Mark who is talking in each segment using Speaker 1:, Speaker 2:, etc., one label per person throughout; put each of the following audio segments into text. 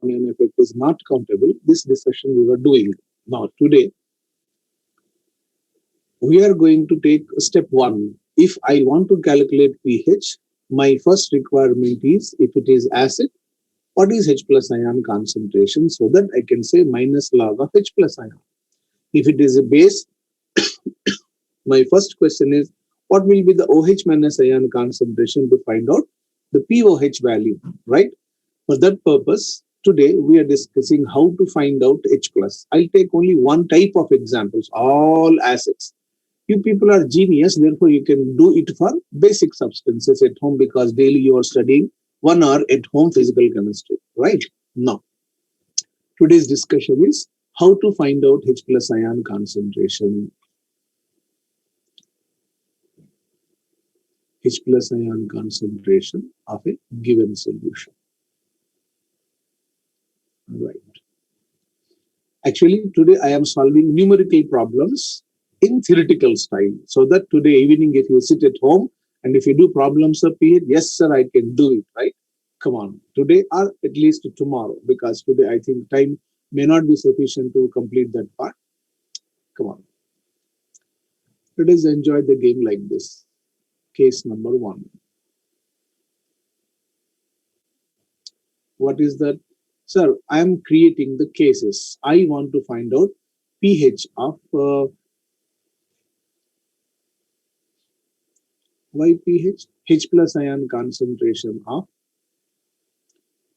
Speaker 1: ion effect is not countable. This discussion we were doing. Now, today, we are going to take step one. If I want to calculate pH, my first requirement is, if it is acid, what is H plus ion concentration, so that I can say minus log of H plus ion. If it is a base, my first question is, what will be the OH minus ion concentration to find out the POH value, right? For that purpose, today we are discussing how to find out H plus. I'll take only one type of examples, all acids. You people are genius, therefore you can do it for basic substances at home, because daily you are studying 1 hour at home physical chemistry, right? Now, today's discussion is how to find out H plus ion concentration. H plus ion concentration of a given solution. Right. Actually, today I am solving numerical problems in theoretical style, so that today evening, if you sit at home and if you do problems of pH, yes, sir, I can do it, right? Come on, today or at least tomorrow, because today I think time may not be sufficient to complete that part. Come on. Let us enjoy the game like this. Case number one. What is that? Sir, I am creating the cases. I want to find out pH of why pH? H plus ion concentration of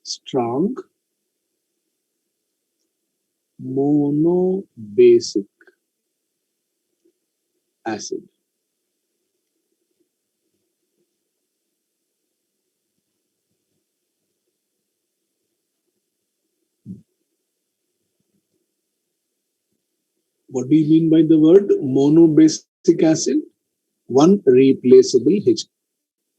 Speaker 1: strong monobasic acid. What do you mean by the word monobasic acid? One replaceable H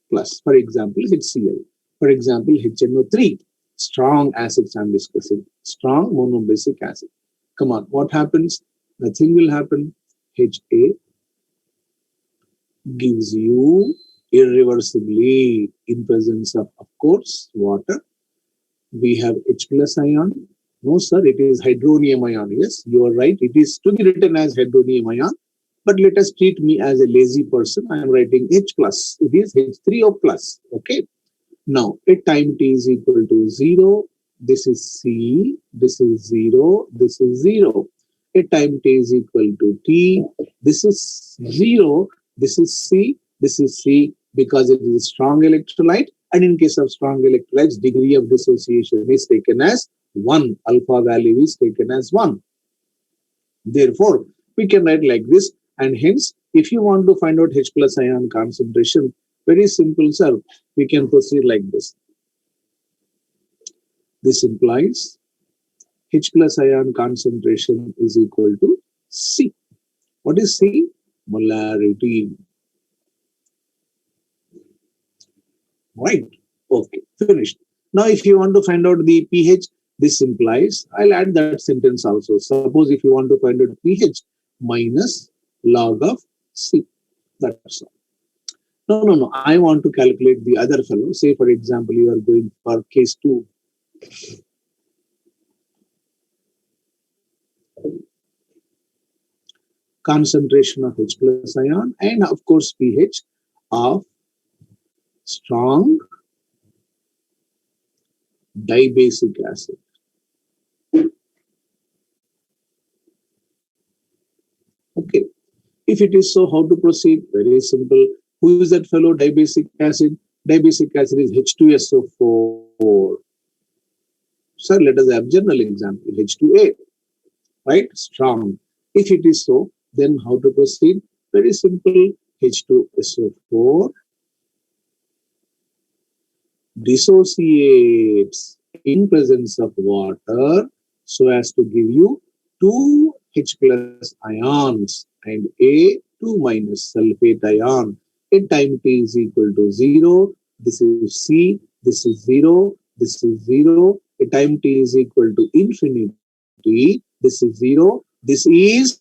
Speaker 1: plus. For example, HCl. For example, HNO3. Strong acids I'm discussing. Strong monobasic acid. Come on, what happens? Nothing will happen. HA gives you irreversibly, in presence of course, water. We have H plus ion. No, sir, it is hydronium ion. Yes, you are right. It is to be written as hydronium ion. But let us treat me as a lazy person. I am writing H plus. It is H3O plus. Okay. Now, at time t is equal to 0, this is C, this is 0, this is 0. At time t is equal to T, this is 0, this is C, this is C, because it is a strong electrolyte. And in case of strong electrolytes, degree of dissociation is taken as 1. Alpha value is taken as 1. Therefore, we can write like this. And hence, if you want to find out H plus ion concentration, very simple, sir. We can proceed like this. This implies H plus ion concentration is equal to C. What is C? Molarity. Right. Okay. Finished. Now, if you want to find out the pH, this implies, I'll add that sentence also. Suppose if you want to find out pH minus log of C. That's all. No. I want to calculate the other fellow. Say, for example, you are going for case 2. Concentration of H plus ion and, of course, pH of strong dibasic acid. Okay. If it is so, how to proceed? Very simple. Who is that fellow dibasic acid? Dibasic acid is H2SO4. Sir, let us have general example, H2A, right? Strong. If it is so, then how to proceed? Very simple, H2SO4 dissociates in presence of water so as to give you 2 H plus ions and A 2 minus sulfate ion. At time t is equal to 0, this is C, this is 0, this is 0. At time t is equal to infinity, this is 0, this is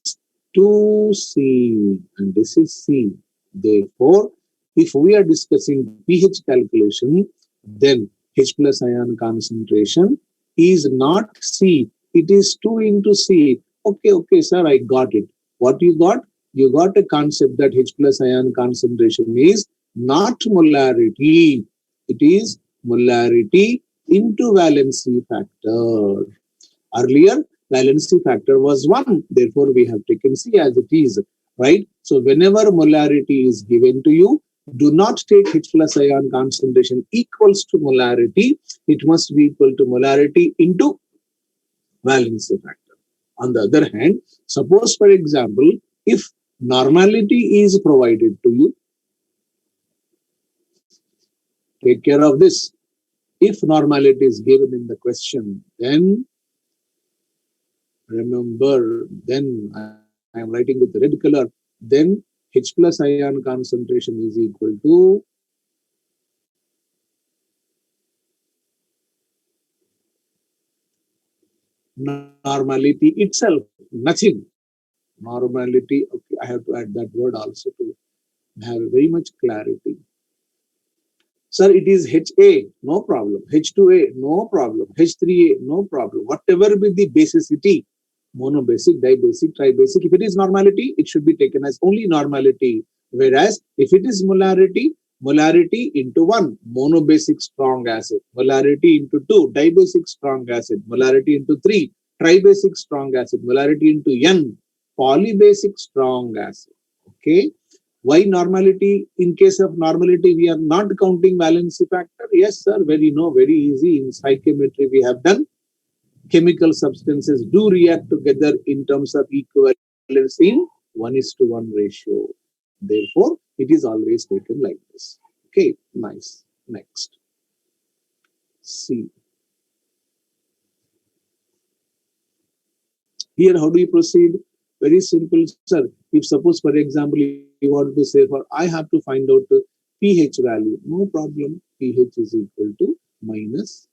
Speaker 1: 2C, and this is C. Therefore, if we are discussing pH calculation, then H plus ion concentration is not C. It is 2 into C. Okay, sir, I got it. What you got? You got a concept that H plus ion concentration is not molarity. It is molarity into valency factor. Earlier, valency factor was 1. Therefore, we have taken C as it is. Right? So, whenever molarity is given to you, do not take H plus ion concentration equals to molarity. It must be equal to molarity into valency factor. On the other hand, suppose, for example, if normality is provided to you, take care of this. If normality is given in the question, then remember, then I am writing with the red color, then H plus ion concentration is equal to normality itself, nothing. Normality, okay, I have to add that word also to have very much clarity. Sir, it is HA, no problem. H2A, no problem. H3A, no problem. Whatever be the basicity, monobasic, dibasic, tribasic, if it is normality, it should be taken as only normality. Whereas if it is molarity, molarity into 1, monobasic strong acid. Molarity into 2, dibasic strong acid. Molarity into 3, tribasic strong acid. Molarity into N, polybasic strong acid. Okay. Why normality? In case of normality, we are not counting valency factor. Yes, sir, very easy. In stoichiometry, we have done. Chemical substances do react together in terms of equivalence in 1:1 ratio. Therefore, it is always taken like this. Okay, nice. Next. C. Here, how do you proceed? Very simple, sir. If suppose, for example, you want to say, for I have to find out the pH value, no problem. pH is equal to minus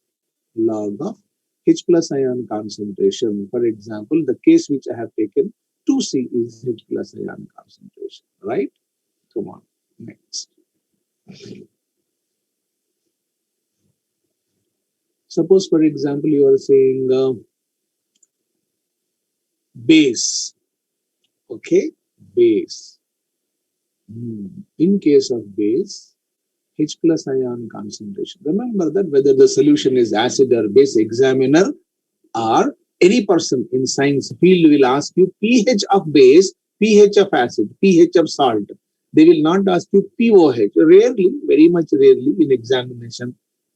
Speaker 1: log of H plus ion concentration. For example, the case which I have taken, 2C is H plus ion concentration, right? Come on, next. Suppose, for example, you are saying base, okay? Base. In case of base, H plus ion concentration. Remember that whether the solution is acid or base, examiner or any person in science field will ask you pH of base, pH of acid, pH of salt. They will not ask you pOH. Rarely, very much rarely in examination,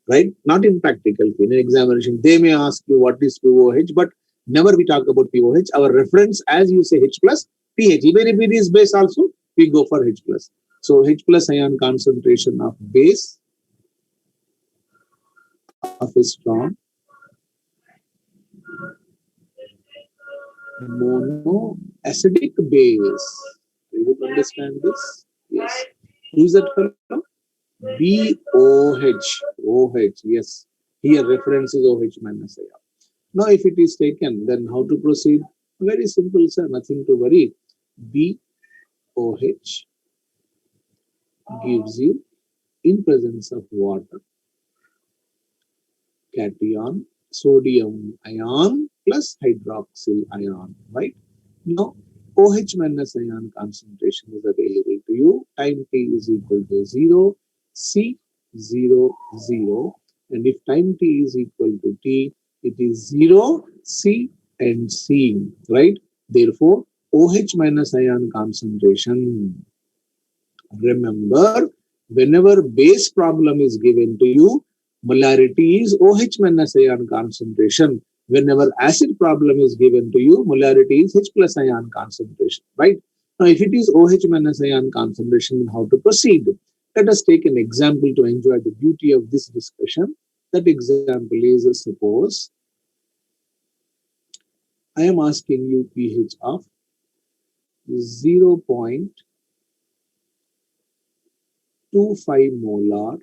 Speaker 1: right? Not in practical. In examination, they may ask you what is pOH, but never we talk about pOH. Our reference, as you say, H plus, pH. Even if it is base also, we go for H plus. So H plus ion concentration of base of a strong monoacidic base. Do you understand this? Yes. Who is that fellow? BOH. OH. Yes. Here reference is OH minus ion. Now, if it is taken, then how to proceed? Very simple, sir. Nothing to worry. BOH gives you, in presence of water, cation, sodium ion plus hydroxyl ion, right? Now, OH minus ion concentration is available to you. Time t is equal to 0, C 0, 0. And if time t is equal to t, it is 0, C and C, right? Therefore, OH minus ion concentration. Remember, whenever base problem is given to you, molarity is OH minus ion concentration. Whenever acid problem is given to you, molarity is H plus ion concentration, right? Now, if it is OH minus ion concentration, how to proceed? Let us take an example to enjoy the beauty of this discussion. That example is, suppose I am asking you pH of 0.25 molar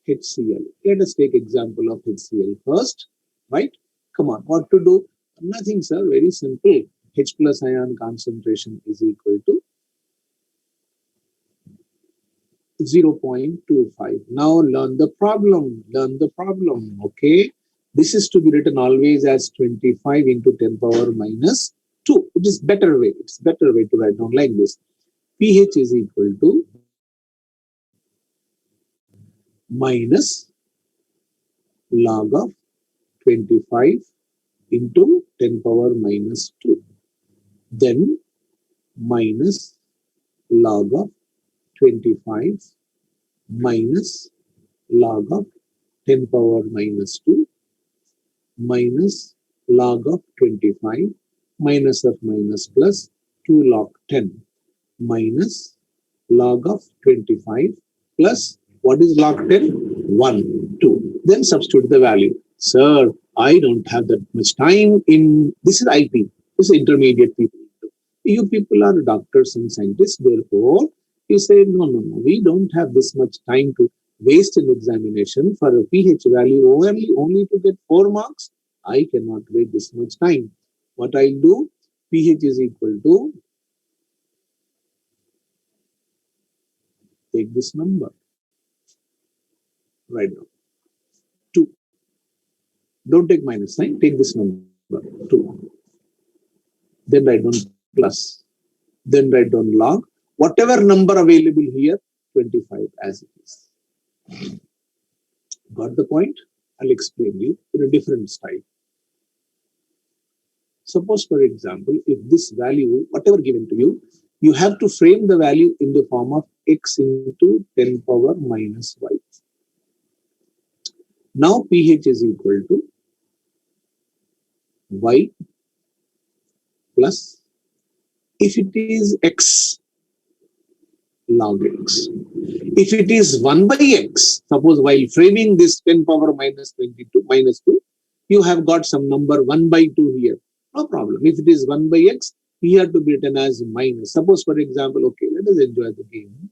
Speaker 1: HCl. Let us take example of HCl first, right? Come on, what to do? Nothing, sir. Very simple. H plus ion concentration is equal to 0.25. Now learn the problem. Okay. This is to be written always as 25 into 10 power minus 2. It is better way. It's better way to write down like this. pH is equal to minus log of 25 into 10 power minus 2. Then minus log of 25 minus log of 10 power minus 2 minus log of 25 minus of minus plus 2 log 10 minus log of 25 plus what is log 10? 1, 2. Then substitute the value. Sir, I don't have that much time in, this is IP, this is intermediate people. You people are doctors and scientists, therefore you say, no, we don't have this much time to waste an examination for a pH value only to get 4 marks. I cannot wait this much time. What I'll do, pH is equal to, take this number right now, 2. Don't take minus sign, take this number, 2. Then write down plus. Then write down log. Whatever number available here, 25 as it is. Got the point? I'll explain you in a different style. Suppose, for example, if this value, whatever given to you, you have to frame the value in the form of x into 10 power minus y. Now pH is equal to y plus, if it is x, log x. If it is 1 by x, suppose while framing this 10 power minus 22 minus 2, you have got some number 1 by 2 here. No problem. If it is 1 by x, here to be written as minus. Suppose, for example, okay, let us enjoy the game.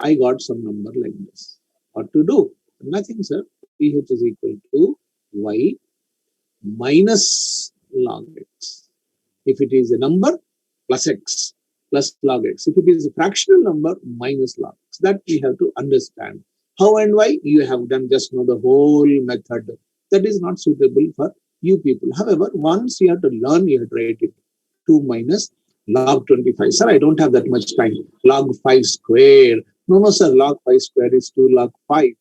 Speaker 1: I got some number like this. What to do? Nothing, sir. pH is equal to y minus log x. If it is a number, plus x, plus log x. If it is a fractional number, minus log x. That we have to understand. How and why? You have done just now the whole method. That is not suitable for you people. However, once you have to learn, you have to write it. 2 minus log 25. Sir, I don't have that much time. Log 5 square. No, sir. Log 5 square is 2 log 5.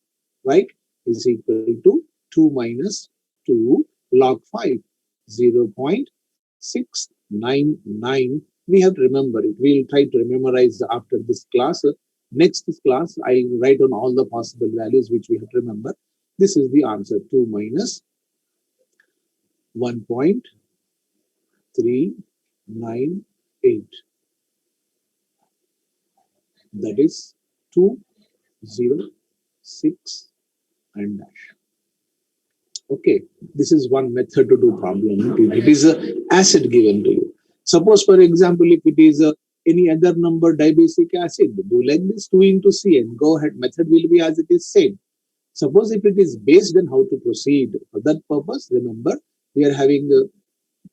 Speaker 1: Right? Is equal to 2 minus 2 log 5. 0.699. We have to remember it. We will try to memorize after this class. Next class, I will write on all the possible values which we have to remember. This is the answer. 2 minus 1.398. That is 206 and dash. Okay, this is one method to do problem. It is a acid given to you. Suppose, for example, if it is any other number dibasic acid, do like this 2 into Cn. Go ahead, method will be as it is same. Suppose if it is base, then how to proceed? For that purpose, remember, we are having a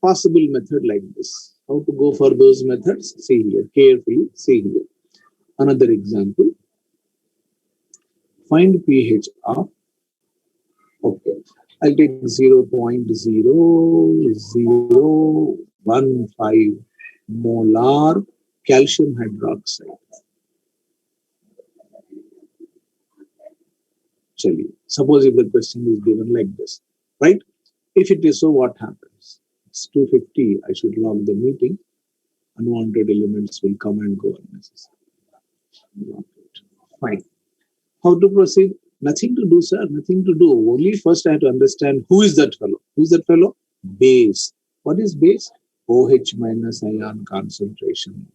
Speaker 1: possible method like this. How to go for those methods? See here, carefully, see here. Another example. Find pH of, okay, I'll take 0.0015 molar calcium hydroxide. Suppose if the question is given like this, right? If it is so, what happens? It's 250. I should log the meeting. Unwanted elements will come and go unnecessarily. Fine. How to proceed? Nothing to do, sir. Nothing to do. Only first I have to understand who is that fellow. Who is that fellow? Base. What is base? OH minus ion concentration.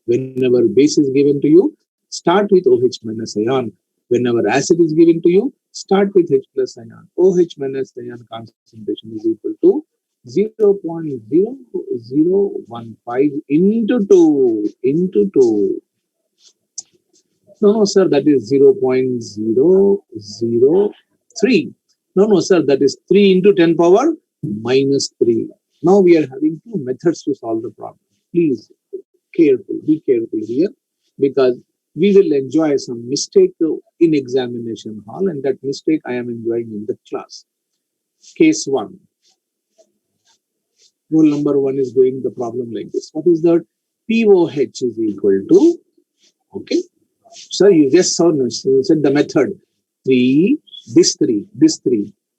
Speaker 1: Whenever base is given to you, start with OH minus ion. Whenever acid is given to you, start with H plus ion. OH minus ion concentration is equal to 0.0015 into 2. No, sir, that is 0.003. No, sir, that is 3 into 10 power minus 3. Now we are having two methods to solve the problem. Please, be careful here, because we will enjoy some mistake in examination hall, and that mistake I am enjoying in the class. Case 1. Rule number 1 is doing the problem like this. What is that? POH is equal to, okay. So you just said the method 3, this 3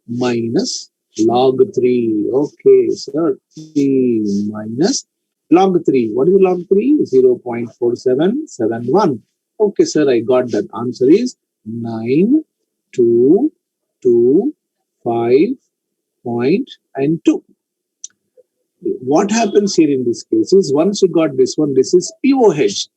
Speaker 1: minus log 3. Okay, sir. 3 minus log 3. What is log 3? 0.4771. Okay, sir, I got that. Answer is 9,225.2. What happens here in this case is once you got this one, this is POH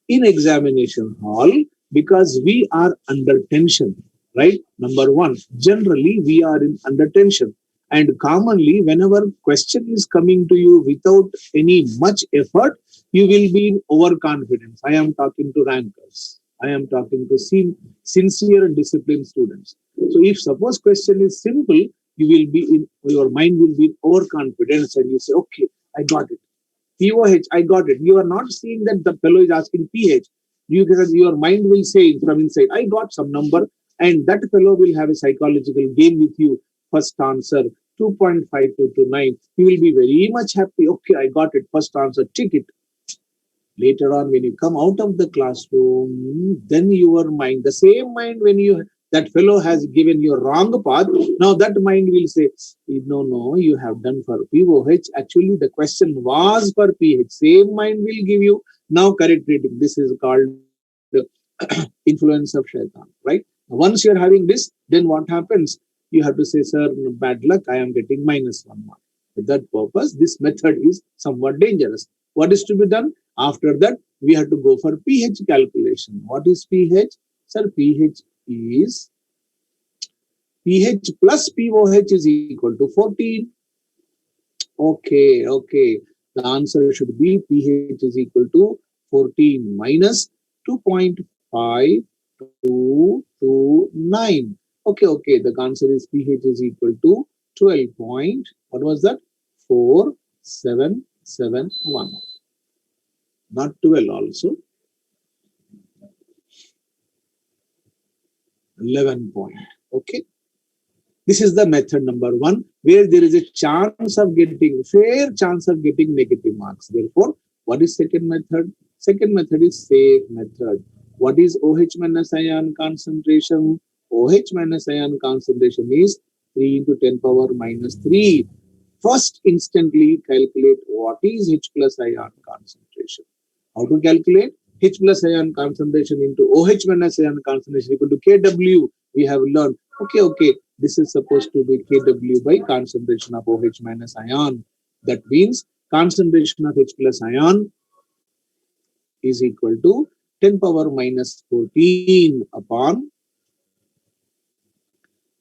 Speaker 1: in examination hall because we are under tension, right? Number 1, generally we are under tension. And commonly, whenever question is coming to you without any much effort, you will be in overconfidence. I am talking to rankers. I am talking to sincere and disciplined students. So if suppose question is simple, you will be in, your mind will be in overconfidence and you say, okay, I got it. POH, I got it. You are not seeing that the fellow is asking PH. Your mind will say from inside, I got some number, and that fellow will have a psychological game with you. First answer, 2.5229. You will be very much happy. Okay, I got it. First answer, tick it. Later on, when you come out of the classroom, then your mind, the same mind when that fellow has given you a wrong path, now that mind will say, no, you have done for POH. Actually, the question was for PH. Same mind will give you now correct reading. This is called the influence of shaitan, right? Once you're having this, then what happens? You have to say, sir, bad luck, I am getting -1 mark. For that purpose, this method is somewhat dangerous. What is to be done? After that, we have to go for pH calculation. What is pH? Sir, pH is pH plus POH is equal to 14. Okay. The answer should be pH is equal to 14 minus 2.5229. Okay. The answer is pH is equal to 12 point. What was that? 4771. Not 12 also. 11 point. Okay. This is the method number 1, where there is a fair chance of getting negative marks. Therefore, what is second method? Second method is safe method. What is OH minus ion concentration? OH minus ion concentration is 3 into 10 power minus 3. First, instantly calculate what is H plus ion concentration. How to calculate? H plus ion concentration into OH minus ion concentration equal to Kw. We have learned. Okay. This is supposed to be Kw by concentration of OH minus ion. That means concentration of H plus ion is equal to 10 power minus 14 upon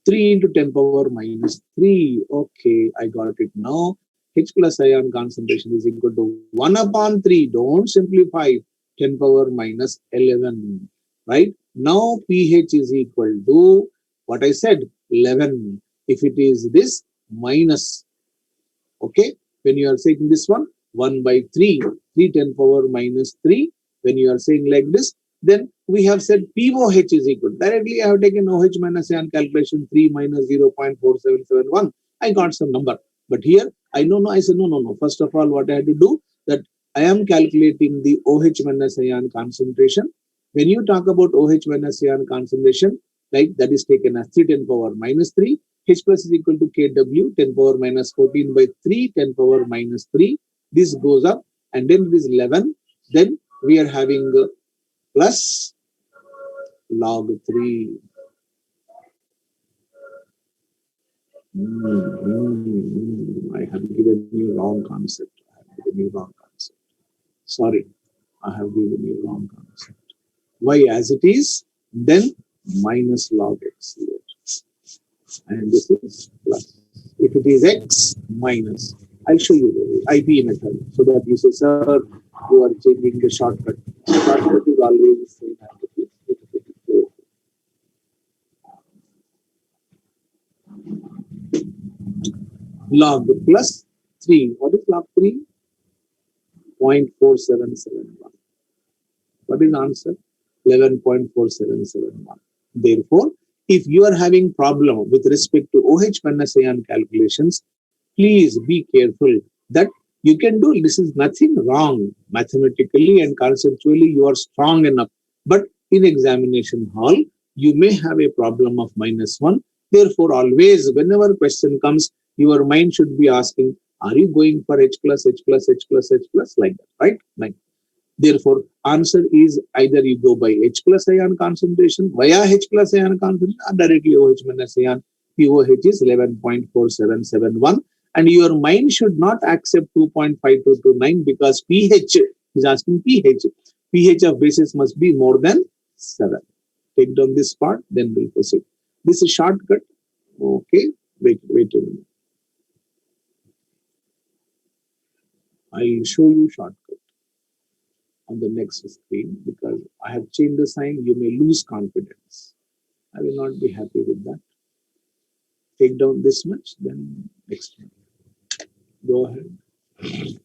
Speaker 1: 3 into 10 power minus 3. Okay, I got it now. H plus ion concentration is equal to 1 upon 3. Don't simplify. 10 power minus 11. Right? Now pH is equal to what I said, 11. If it is this, minus. Okay? When you are saying this one, 1 by 3. 3 10 power minus 3. When you are saying like this, then we have said POH is equal. Directly I have taken OH minus ion calculation 3 minus 0.4771. I got some number. But here I said no. First of all, what I had to do, that I am calculating the OH minus ion concentration. When you talk about OH minus ion concentration, like that is taken as 3 10 power minus 3. H plus is equal to Kw 10 power minus 14 by 3 10 power minus 3. This goes up and then it is 11. Then we are having plus log 3. I have given you wrong concept. Sorry, I have given you wrong concept. Y as it is, then minus log x here. And this is plus. If it is x, minus. I'll show you the IP method so that you say, sir, you are changing the shortcut. Shortcut is always the same. Log plus 3. What is log 3? 0.4771. What is answer? 11.4771. Therefore, If you are having problem with respect to OH minus ion calculations, please be careful that you can do this is nothing wrong mathematically and conceptually you are strong enough, but in examination hall you may have a problem of -1. Therefore always whenever question comes your mind should be asking, are you going for H plus H plus H plus H plus like that, right? Like, therefore, answer is either you go by H plus ion concentration via H plus ion concentration or directly OH minus ion. POH is 11.4771. And your mind should not accept 2.5229 because pH is asking pH. pH of bases must be more than 7. Take down this part, then we'll proceed. This is shortcut. Okay, wait a minute. I'll show you shortcut on the next screen because I have changed the sign. You may lose confidence. I will not be happy with that. Take down this much, then next one. Go ahead.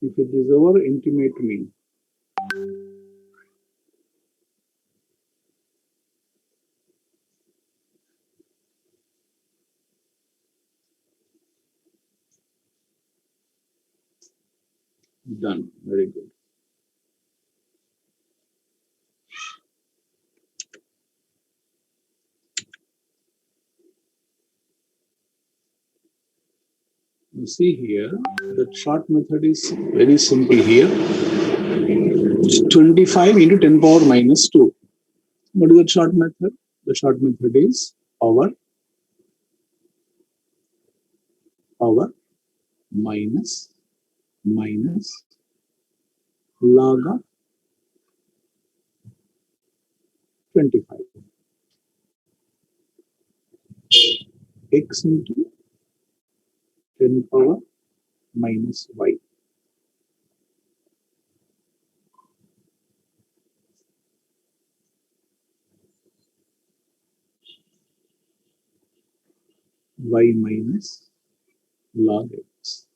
Speaker 1: If it is over, intimate me. Done. Very good. You see here, the short method is very simple here. 25 into 10 power minus 2. What is the short method? The short method is power minus log of 25. X into 10 power minus y. Y minus log x.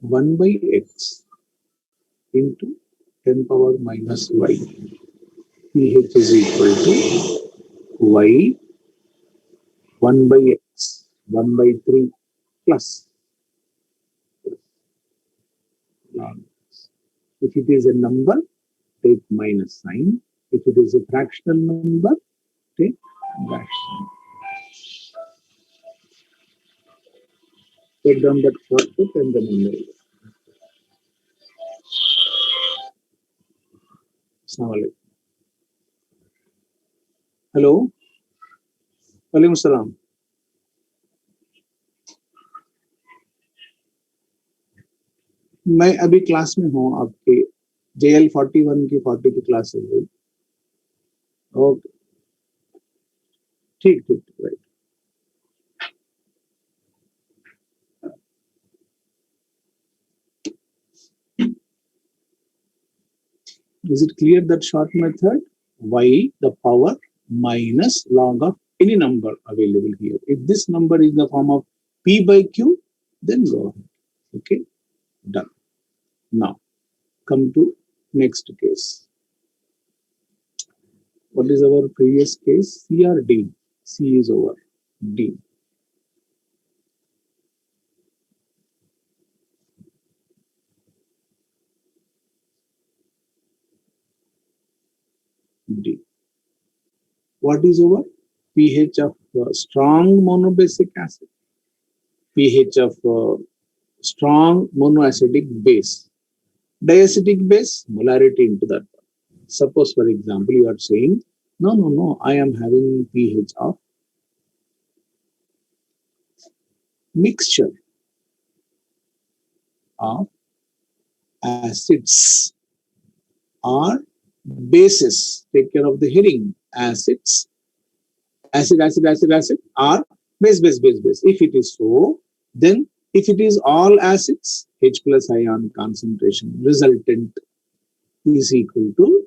Speaker 1: One by x into 10 power minus y. pH is equal to y 1 by x 1 by 3 plus log x. If it is a number, take minus sign. If it is a fractional number, take dash sign. Take down that shortcut and the number. Assalamualaikum. Hello वालेकुम सलाम. मैं अभी class में हूँ आपके JL 41 की 40 की class है. ओके ठीक ठीक right. Is it clear that short method? Y the power minus log of any number available here. If this number is in the form of P by Q, then go ahead. Okay, done. Now, come to next case. What is our previous case? C or D? C is over. D. D. What is over? pH of strong monobasic acid, pH of strong monoacidic base, diacetic base, molarity into that. Suppose, for example, you are saying, no, I am having pH of mixture of acids or bases. Take care of the heading. Acids, acid, or base. If it is so, then if it is all acids, H plus ion concentration resultant is equal to,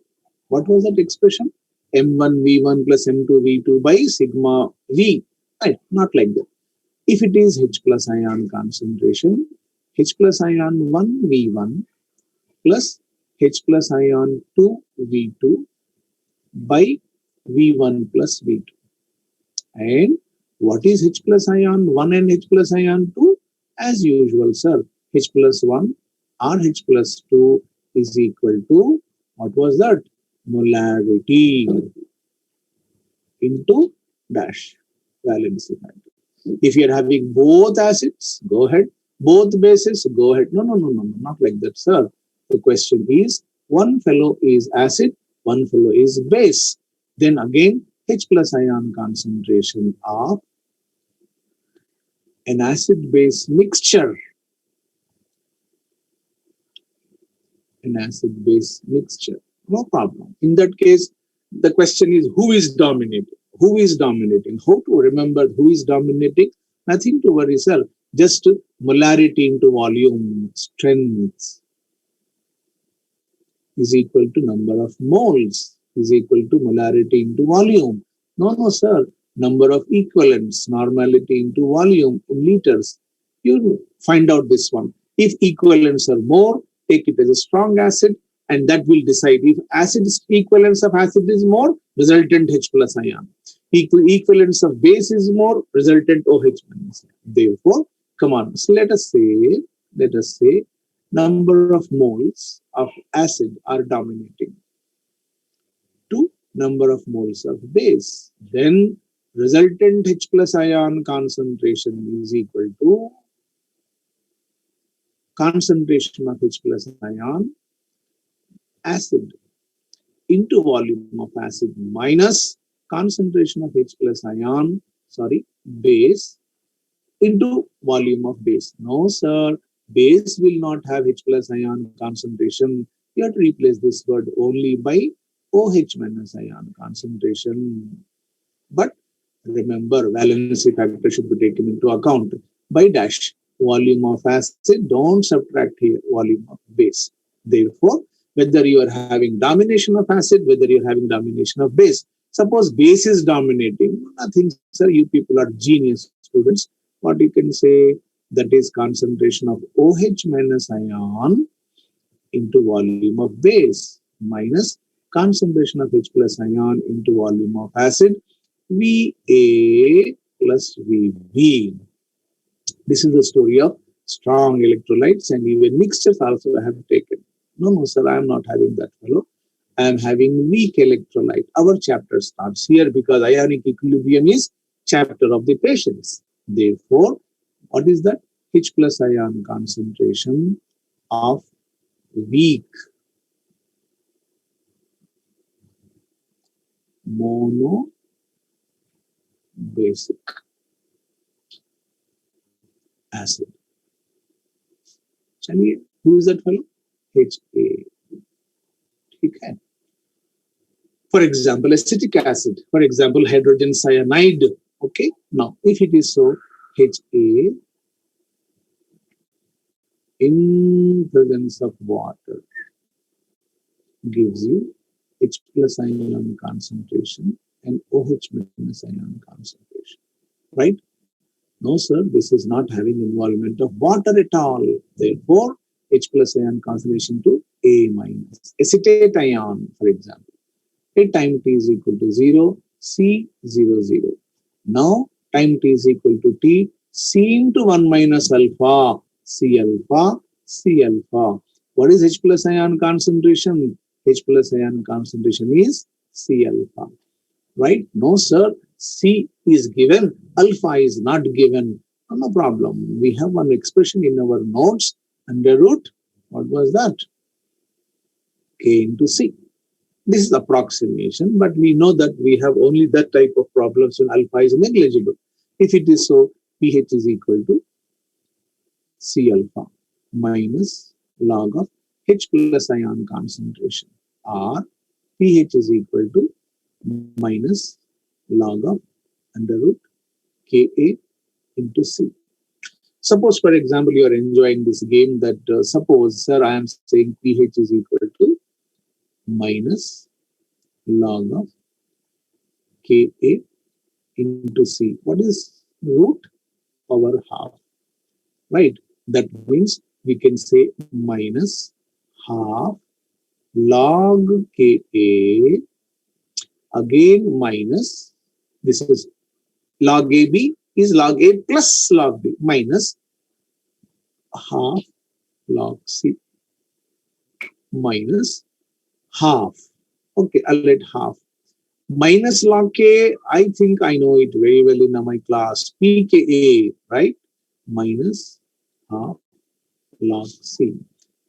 Speaker 1: what was that expression? M1V1 plus M2V2 by sigma V. Right, not like that. If it is H plus ion concentration, H plus ion 1V1 plus H plus ion 2V2 by V1 plus V2. And what is H plus ion 1 and H plus ion 2? As usual, sir, H plus 1 or H plus 2 is equal to, what was that? Molarity into dash valency factor. If you are having both acids, go ahead. Both bases, go ahead. No, not like that, sir. The question is, one fellow is acid, one fellow is base. Then again, H plus ion concentration of an acid-base mixture. An acid-base mixture. No problem. In that case, the question is, who is dominating? who is dominating. How to remember who is dominating? Nothing to worry, sir. Just molarity into volume, strength is equal to number of moles is equal to molarity into volume. No, no, sir. Number of equivalents, normality into volume in liters. You find out this one. If equivalents are more, take it as a strong acid, and that will decide if acid equivalence of acid is more, resultant H plus ion. Equivalence of base is more, resultant OH minus. Therefore, come on. So let us say, number of moles of acid are dominating to number of moles of base. Then resultant H plus ion concentration is equal to concentration of H plus ion acid into volume of acid minus concentration of H plus ion, base into volume of base. No, sir, base will not have H plus ion concentration. You have to replace this word only by OH minus ion concentration. But remember, valency factor should be taken into account. By dash, volume of acid, don't subtract here volume of base. Therefore, whether you are having domination of acid, whether you're having domination of base. Suppose base is dominating, nothing, sir, you people are genius students. What you can say, that is concentration of OH minus ion into volume of base minus concentration of H plus ion into volume of acid, Va plus Vb. This is the story of strong electrolytes, and even mixtures also I have taken. No, sir, I am not having that fellow. I am having weak electrolyte. Our chapter starts here because ionic equilibrium is chapter of the patients. Therefore, what is that? H plus ion concentration of weak monobasic acid. Chaliye, who is that fellow? HA. Okay. For example, acetic acid. For example, hydrogen cyanide. Okay. Now, if it is so, HA in presence of water gives you H plus ion concentration and OH minus ion concentration. Right? No, sir, this is not having involvement of water at all. Therefore, H plus ion concentration to A minus. Acetate ion, for example. At time t is equal to 0, C00. Now, time t is equal to T, C into 1 minus alpha, C alpha, C alpha. What is H plus ion concentration? H plus ion concentration is C alpha. Right? No, sir. C is given, alpha is not given. No problem. We have one expression in our notes, under root. What was that? K into C. This is approximation, but we know that we have only that type of problems when alpha is negligible. If it is so, pH is equal to C alpha minus log of H plus ion concentration, or pH is equal to minus log of under root Ka into C. Suppose, for example, you are enjoying this game that suppose, sir, I am saying pH is equal to minus log of Ka into C. What is root? Power half. Right? That means we can say minus half log Ka, again minus, this is log AB is log A plus log B minus half log C minus half. Okay, I'll let half. Minus log K, I think I know it very well in my class. pKa, right? Minus half log C.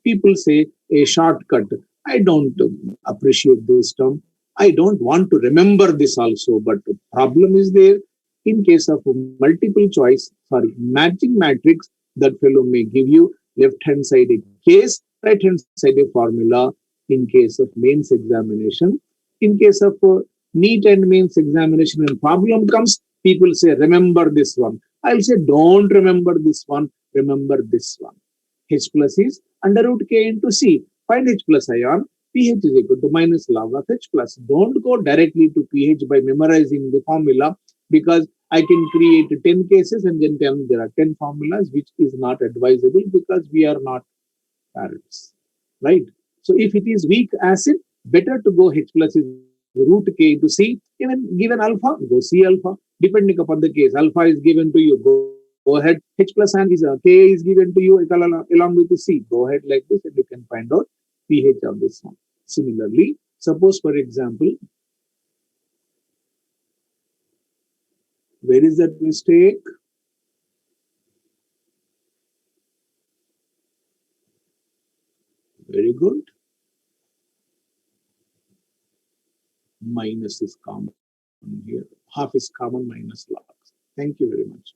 Speaker 1: People say a shortcut. I don't appreciate this term. I don't want to remember this also, but the problem is there. In case of multiple choice, matching matrix, that fellow may give you left-hand side a case, right-hand side a formula in case of mains examination. In case of NEET and mains examination and problem comes, people say, remember this one. I'll say, don't remember this one, remember this one. H plus is under root K into C. Find H plus ion, pH is equal to minus log of H plus. Don't go directly to pH by memorizing the formula, because I can create 10 cases and then tell there are 10 formulas, which is not advisable because we are not parents, right? So if it is weak acid, better to go H plus is root K into C. Even given alpha, go C alpha. Depending upon the case, alpha is given to you, go ahead. H plus and is K is given to you along with the C. Go ahead like this, and you can find out pH of this one. Similarly, suppose for example, where is that mistake? Very good. Minus is common here. Half is common minus log. Thank you very much.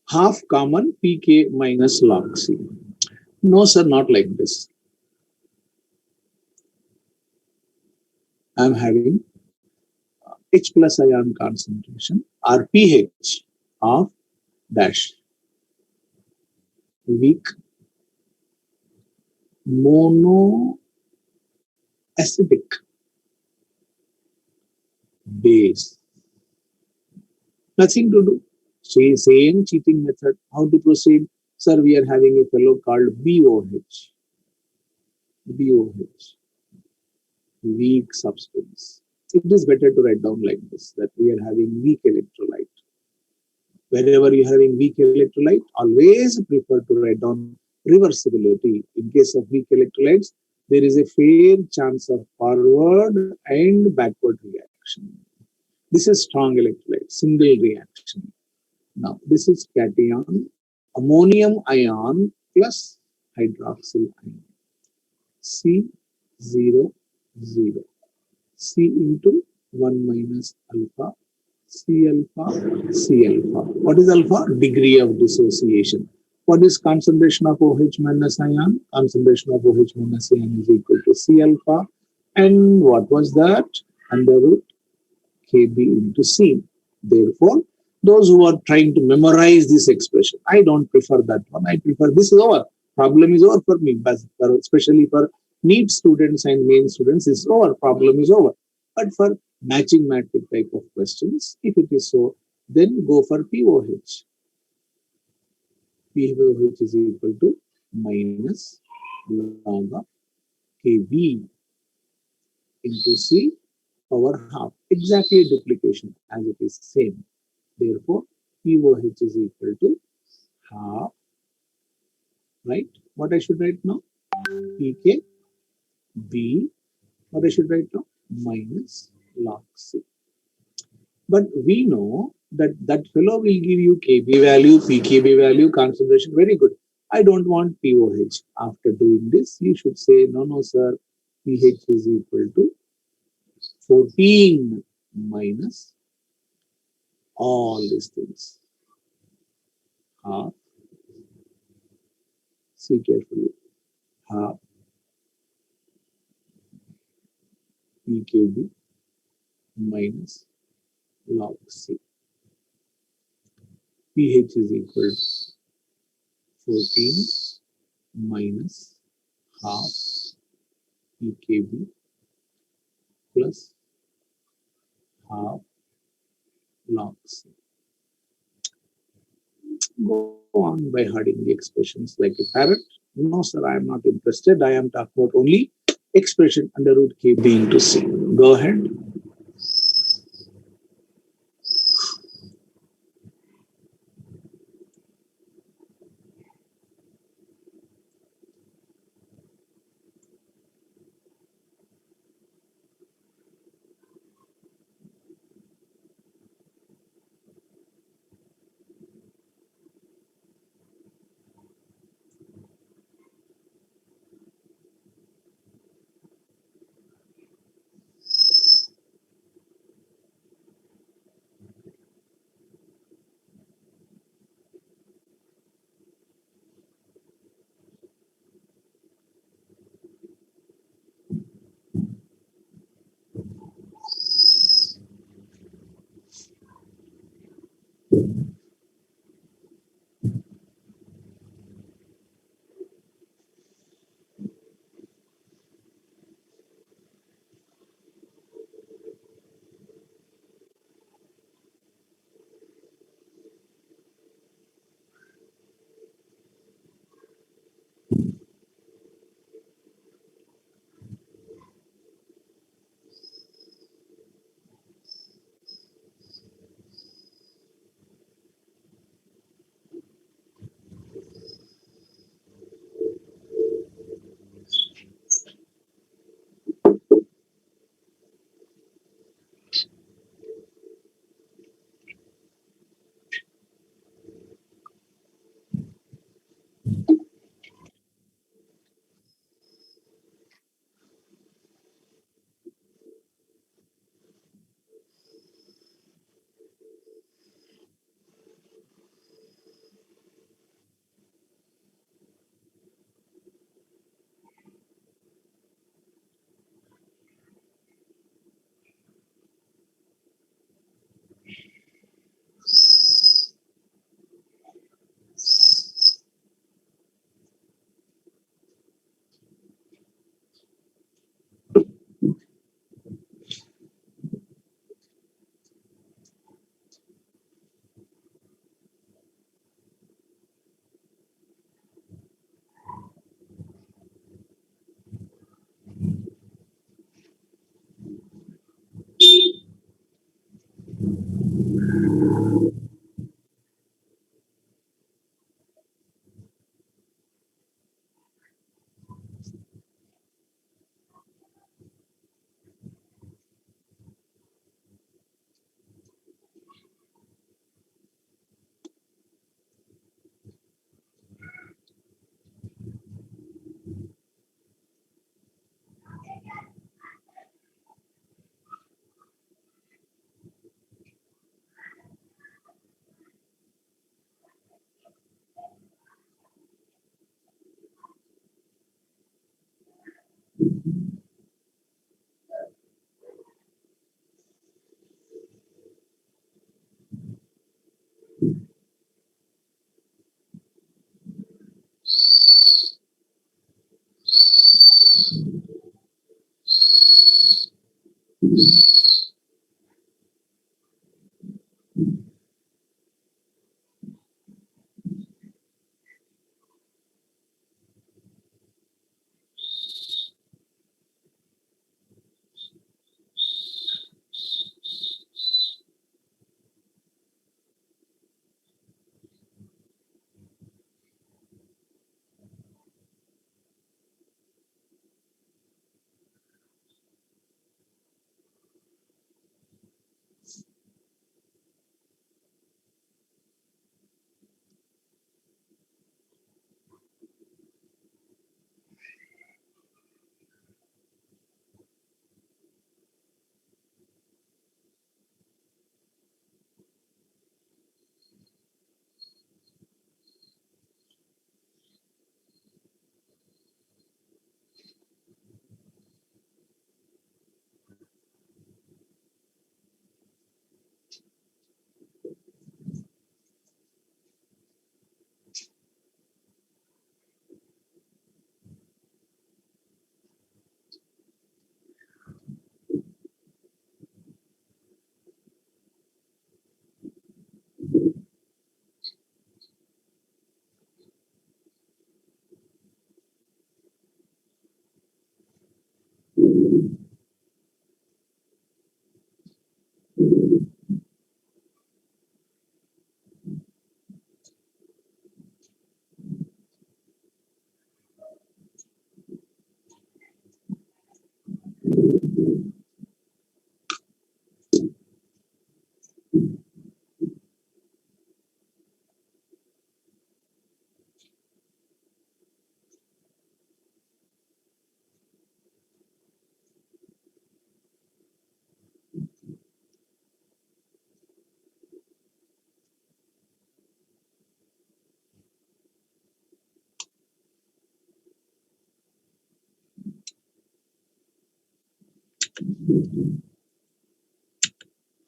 Speaker 1: Half common pK minus log C. No, sir, not like this. I'm having H plus ion concentration or pH of dash weak monoacidic base. Nothing to do. Same cheating method. How to proceed? Sir, we are having a fellow called BOH. BOH. Weak substance. It is better to write down like this, that we are having weak electrolyte. Wherever you are having weak electrolyte, always prefer to write down reversibility. In case of weak electrolytes, there is a fair chance of forward and backward reaction. This is strong electrolyte, single reaction. Now, this is cation, ammonium ion plus hydroxyl ion. C0, 0. C into 1 minus alpha, C alpha, C alpha. What is alpha? Degree of dissociation. What is concentration of OH minus ion? Concentration of OH minus ion is equal to C alpha. And what was that? Under root Kb into C. Therefore, those who are trying to memorize this expression, I don't prefer that one. I prefer this is over. Problem is over for me, but especially for NEET students and main students, is over. Problem is over. But for matching matrix type of questions, if it is so, then go for POH. POH is equal to minus log of Kb into C power half. Exactly duplication as it is same. Therefore, POH is equal to half, right? What I should write now? pK B, what I should write now? Minus log C. But we know that that fellow will give you Kb value, pKb value, concentration. Very good. I don't want POH. After doing this, you should say, no, sir, pH is equal to 14 minus all these things. Half, see carefully, half pKb minus log C. pH is equal to 14 minus half pKb plus half log C. Go on by hiding the expressions like a parrot. No, sir, I am not interested. I am talking about only expression under root Kb into C. Go ahead.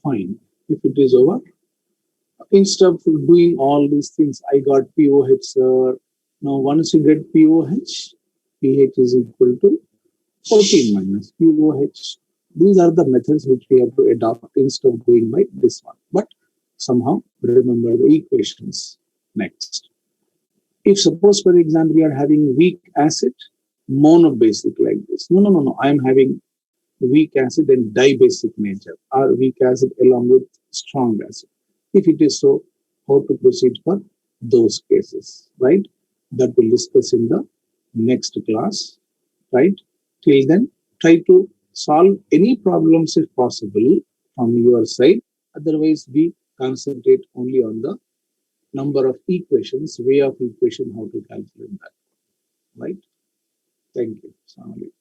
Speaker 1: Fine. If it is over, instead of doing all these things, I got POH, sir. Now, once you get POH, pH is equal to 14 minus POH. These are the methods which we have to adopt instead of going by this one. But somehow remember the equations. Next. If suppose, for example, you are having weak acid, monobasic like this. No. I am having weak acid and dibasic nature, or weak acid along with strong acid. If it is so, how to proceed for those cases, right? That we'll discuss in the next class, right? Till then, try to solve any problems if possible from your side. Otherwise, we concentrate only on the number of equations, way of equation, how to calculate that, right? Thank you. Assalamu alaikum.